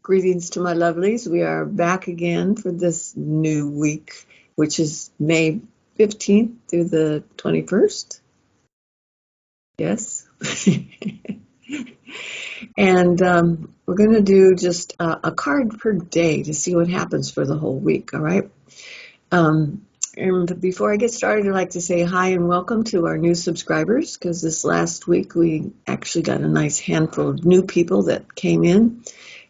Greetings to my lovelies. We are back again for this new week, which is May 15th through the 21st. Yes. And we're going to do just a card per day to see what happens for the whole week, all right? And before I get started, I'd like to say hi and welcome to our new subscribers, because this last week we actually got a nice handful of new people that came in.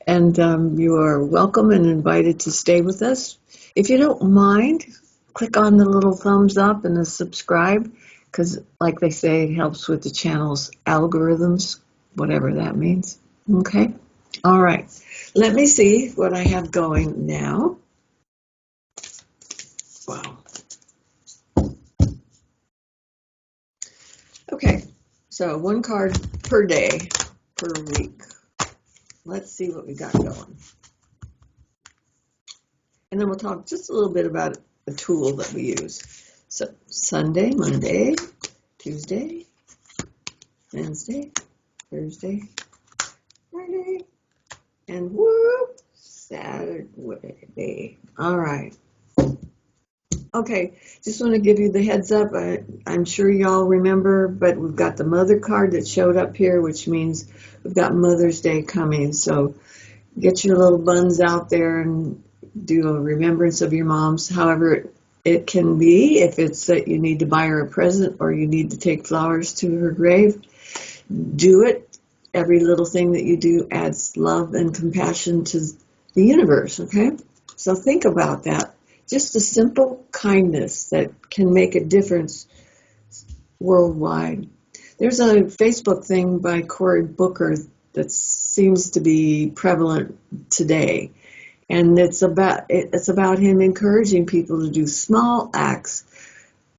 And you are welcome and invited to stay with us. If you don't mind, click on the little thumbs up and the subscribe, because like they say, it helps with the channel's algorithms, whatever that means. Okay? All right. Let me see what I have going now. Wow. Okay. So one card per day, per week. Let's see what we got going. And then we'll talk just a little bit about the tool that we use. So Sunday, Monday, Tuesday, Wednesday, Thursday, Friday, and whoop, Saturday. All right. Okay, just want to give you the heads up. I'm sure y'all remember, but we've got the mother card that showed up here, which means we've got Mother's Day coming. So get your little buns out there and do a remembrance of your moms. However it can be, if it's that you need to buy her a present or you need to take flowers to her grave, do it. Every little thing that you do adds love and compassion to the universe, okay? So think about that. Just a simple kindness that can make a difference worldwide. There's a Facebook thing by Cory Booker that seems to be prevalent today. And it's about him encouraging people to do small acts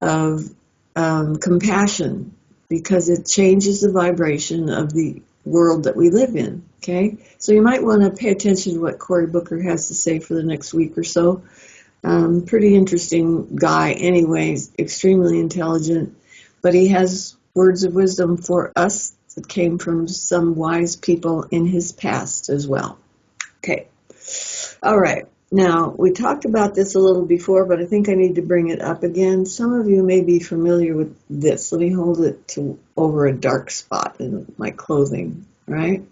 of compassion, because it changes the vibration of the world that we live in, okay? So you might want to pay attention to what Cory Booker has to say for the next week or so. Pretty interesting guy anyways, extremely intelligent, but he has words of wisdom for us that came from some wise people in his past as well. Okay. All right. Now, we talked about this a little before, but I think I need to bring it up again. Some of you may be familiar with this. Let me hold it over a dark spot in my clothing, right?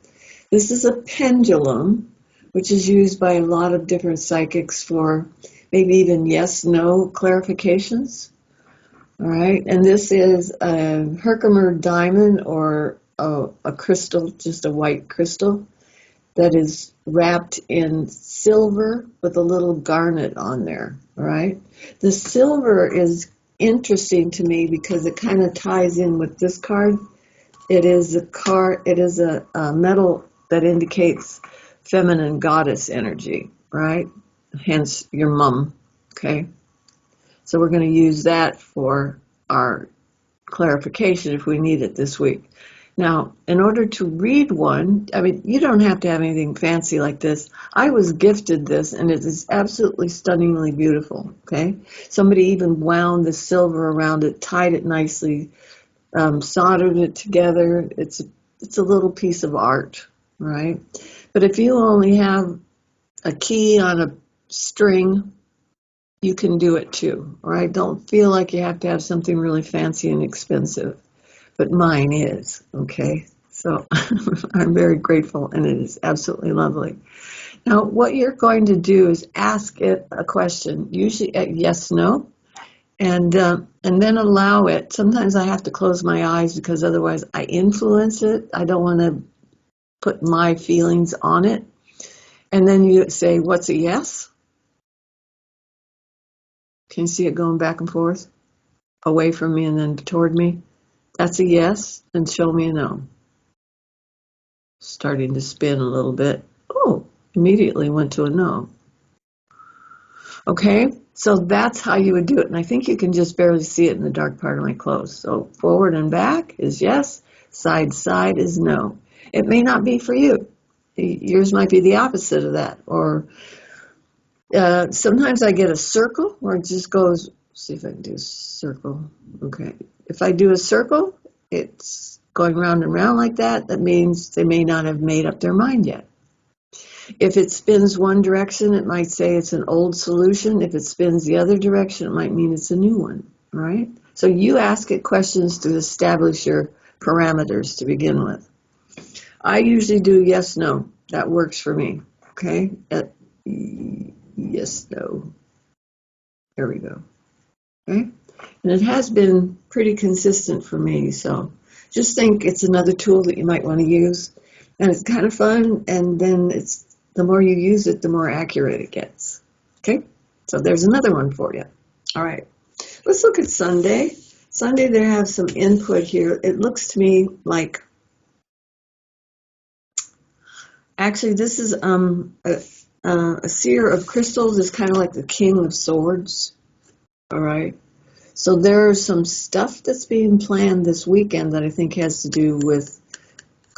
This is a pendulum, which is used by a lot of different psychics for maybe even yes-no clarifications. All right. And this is a Herkimer diamond, or a crystal, just a white crystal, that is wrapped in silver with a little garnet on there, all right? The silver is interesting to me because it kind of ties in with this card. It is a metal that indicates feminine goddess energy, right? Hence your mom, okay? So we're going to use that for our clarification if we need it this week. Now, in order to read one, I mean, you don't have to have anything fancy like this. I was gifted this, and it is absolutely stunningly beautiful, okay? Somebody even wound the silver around it, tied it nicely, soldered it together. It's a little piece of art, right? But if you only have a key on a string, you can do it too, all right? Don't feel like you have to have something really fancy and expensive. But mine is, okay? So I'm very grateful, and it is absolutely lovely. Now, what you're going to do is ask it a question, usually at yes, no, and then allow it. Sometimes I have to close my eyes because otherwise I influence it. I don't want to put my feelings on it. And then you say, what's a yes? Can you see it going back and forth? Away from me and then toward me? That's a yes, and show me a no. Starting to spin a little bit. Oh, immediately went to a no. Okay, so that's how you would do it. And I think you can just barely see it in the dark part of my clothes. So forward and back is yes, side side is no. It may not be for you. Yours might be the opposite of that. Or sometimes I get a circle where it just goes, see if I can do a circle. Okay. If I do a circle, it's going round and round like that. That means they may not have made up their mind yet. If it spins one direction, it might say it's an old solution. If it spins the other direction, it might mean it's a new one, right? So you ask it questions to establish your parameters to begin with. I usually do yes, no. That works for me, okay? Yes, no. There we go, okay? And it has been pretty consistent for me, so just think it's another tool that you might want to use. And it's kind of fun, and then the more you use it, the more accurate it gets. Okay? So there's another one for you. All right. Let's look at Sunday. Sunday, they have some input here. It looks to me like, actually, this is a seer of crystals is kind of like the king of swords. All right. So there's some stuff that's being planned this weekend that I think has to do with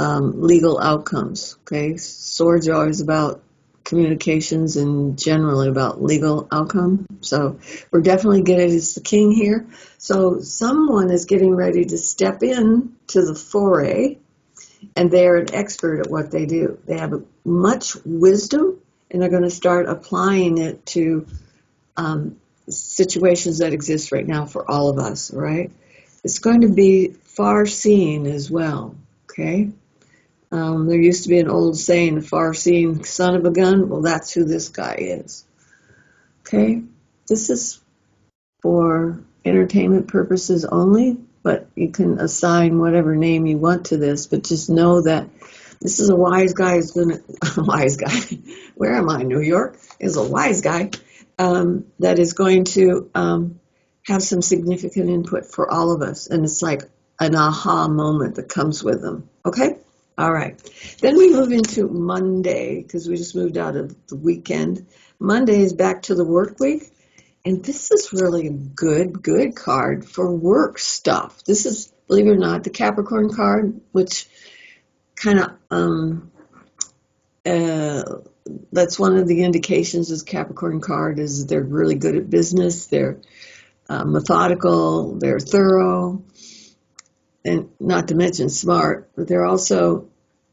legal outcomes. Okay, swords are always about communications and generally about legal outcome. So we're definitely getting it's the king here. So someone is getting ready to step in to the foray, and they're an expert at what they do. They have much wisdom, and they're going to start applying it to situations that exist right now for all of us. Right? It's going to be far-seeing as well. Okay. There used to be an old saying, a far-seeing son of a gun. Well, that's who this guy is. Okay? This is for entertainment purposes only, but you can assign whatever name you want to this, but just know that this is a wise guy who's going to, a wise guy, where am I, New York? Is a wise guy that is going to have some significant input for all of us. And it's like an aha moment that comes with them. Okay? All right. Then we move into Monday because we just moved out of the weekend. Monday is back to the work week. And this is really a good card for work stuff. This is, believe it or not, the Capricorn card, which kind of, that's one of the indications is Capricorn card is they're really good at business. They're methodical. They're thorough. And not to mention smart, but they're also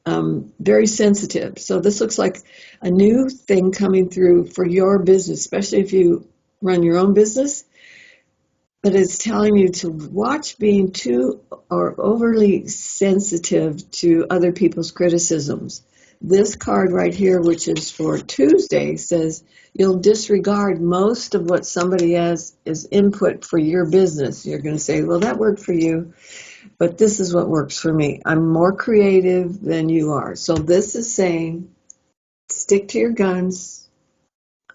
very sensitive. So this looks like a new thing coming through for your business, especially if you run your own business. But it's telling you to watch being too or overly sensitive to other people's criticisms. This card right here, which is for Tuesday, says you'll disregard most of what somebody has as input for your business. You're going to say, well, that worked for you, but this is what works for me. I'm more creative than you are. So this is saying stick to your guns,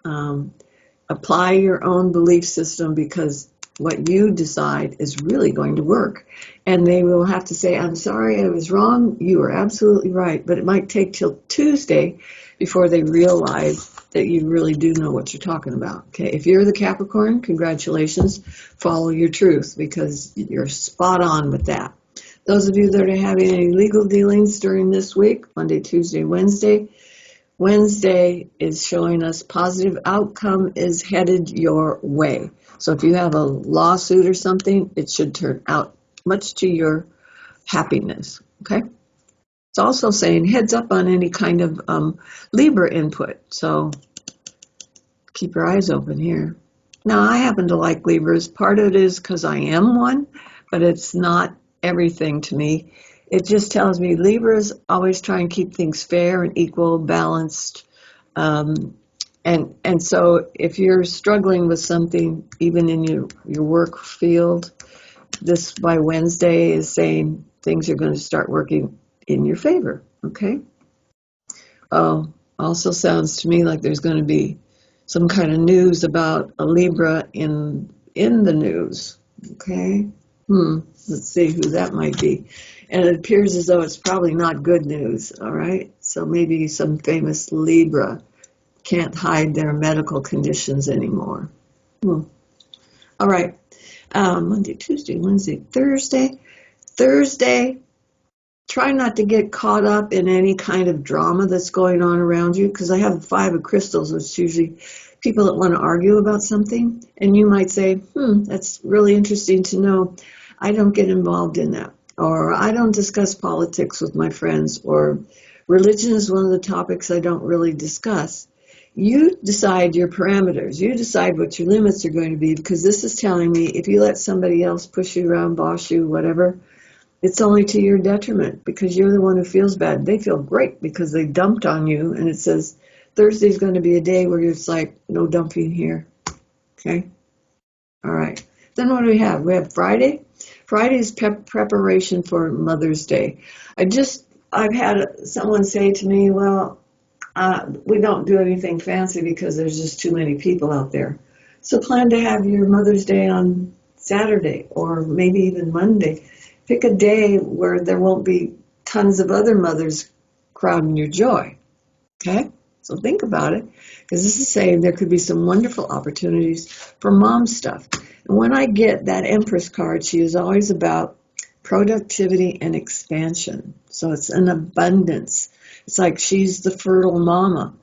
apply your own belief system because what you decide is really going to work. And they will have to say, I'm sorry, I was wrong. You were absolutely right. But it might take till Tuesday before they realize that you really do know what you're talking about. Okay, if you're the Capricorn, congratulations. Follow your truth because you're spot on with that. Those of you that are having any legal dealings during this week, Monday, Tuesday, Wednesday is showing us positive outcome is headed your way. So if you have a lawsuit or something, it should turn out much to your happiness, okay? It's also saying heads up on any kind of Libra input. So keep your eyes open here. Now, I happen to like Libras. Part of it is because I am one, but it's not everything to me. It just tells me Libras always try and keep things fair and equal, balanced. And so if you're struggling with something, even in your work field, this by Wednesday is saying things are going to start working in your favor, okay? Oh, also sounds to me like there's going to be some kind of news about a Libra in the news, okay? Let's see who that might be. And it appears as though it's probably not good news, all right? So maybe some famous Libra can't hide their medical conditions anymore. All right. Monday, Tuesday, Wednesday, Thursday. Thursday, try not to get caught up in any kind of drama that's going on around you, because I have the 5 of crystals, which is usually people that want to argue about something. And you might say, that's really interesting to know. I don't get involved in that. Or I don't discuss politics with my friends or Religion is one of the topics I don't really discuss. You decide your parameters. You decide what your limits are going to be, because this is telling me if you let somebody else push you around, boss you, whatever, it's only to your detriment, because you're the one who feels bad. They feel great because they dumped on you, and it says Thursday's going to be a day where it's like, no dumping here. Okay? All right. Then what do we have? We have Friday. Friday is preparation for Mother's Day. I've had someone say to me, well, we don't do anything fancy because there's just too many people out there. So plan to have your Mother's Day on Saturday or maybe even Monday. Pick a day where there won't be tons of other mothers crowding your joy. Okay? So think about it, because this is saying there could be some wonderful opportunities for mom stuff. And when I get that Empress card, she is always about productivity and expansion. So it's an abundance. It's like she's the fertile mama.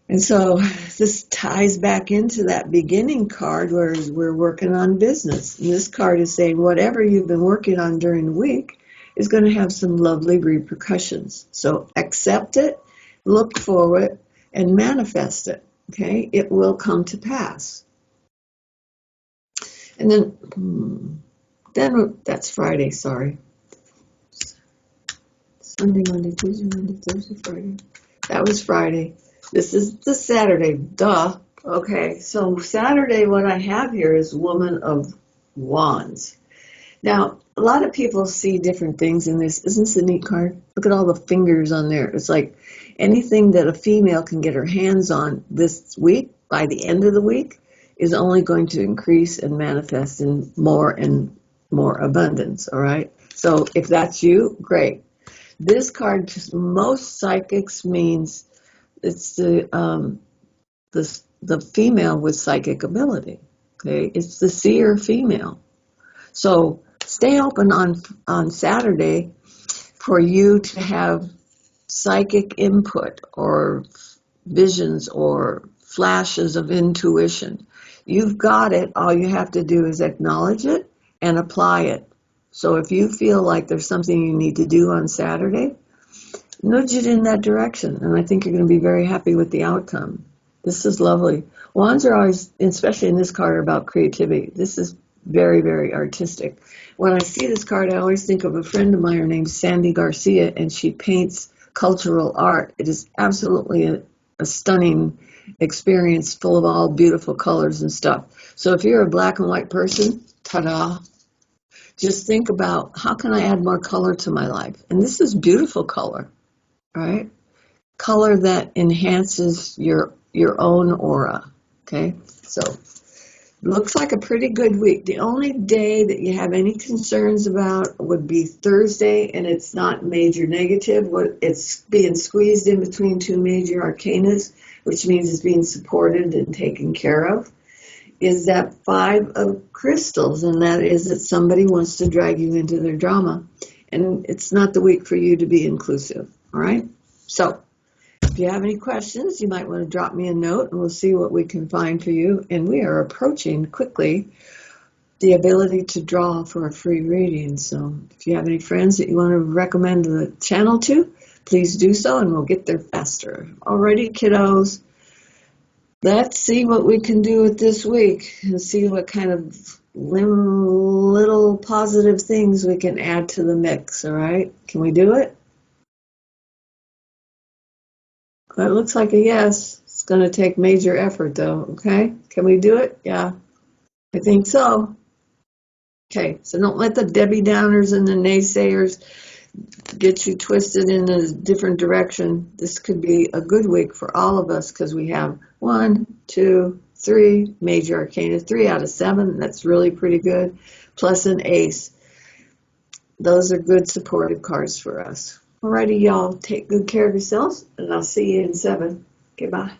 And so this ties back into that beginning card where we're working on business. And this card is saying whatever you've been working on during the week is going to have some lovely repercussions. So accept it, look forward, and manifest it. Okay? It will come to pass. And then that's Friday, sorry. Sunday, Monday, Tuesday, Wednesday, Thursday, Friday. That was Friday. This is the Saturday. Duh. Okay, so Saturday, what I have here is Woman of Wands. Now, a lot of people see different things in this. Isn't this a neat card? Look at all the fingers on there. It's like anything that a female can get her hands on this week, by the end of the week, is only going to increase and manifest in more and more abundance, all right? So if that's you, great. This card, to most psychics, means it's the female with psychic ability, okay? It's the seer female. So stay open on Saturday for you to have psychic input or visions or flashes of intuition. You've got it. All you have to do is acknowledge it and apply it. So if you feel like there's something you need to do on Saturday, nudge it in that direction. And I think you're going to be very happy with the outcome. This is lovely. Wands are always, especially in this card, about creativity. This is very, very artistic. When I see this card, I always think of a friend of mine named Sandy Garcia, and she paints cultural art. It is absolutely a stunning experience, full of all beautiful colors and stuff. So if you're a black and white person, ta-da, just think about, how can I add more color to my life? And this is beautiful color, right? Color that enhances your own aura, okay? So looks like a pretty good week. The only day that you have any concerns about would be Thursday, and it's not major negative. It's being squeezed in between two major arcanas, which means it's being supported and taken care of, is that 5 of crystals, and that is that somebody wants to drag you into their drama, and it's not the week for you to be inclusive, all right? So if you have any questions, you might want to drop me a note, and we'll see what we can find for you. And we are approaching quickly the ability to draw for a free reading. So if you have any friends that you want to recommend the channel to, please do so, and we'll get there faster. Alrighty, kiddos. Let's see what we can do with this week and see what kind of little positive things we can add to the mix, all right? Can we do it? That looks like a yes. It's going to take major effort, though, okay? Can we do it? Yeah, I think so. Okay, so don't let the Debbie Downers and the naysayers get you twisted in a different direction. This could be a good week for all of us because we have 1, 2, 3 major arcana, 3 out of 7. That's really pretty good, plus an ace. Those are good supportive cards for us. Alrighty, y'all, take good care of yourselves, and I'll see you in 7. Okay, bye.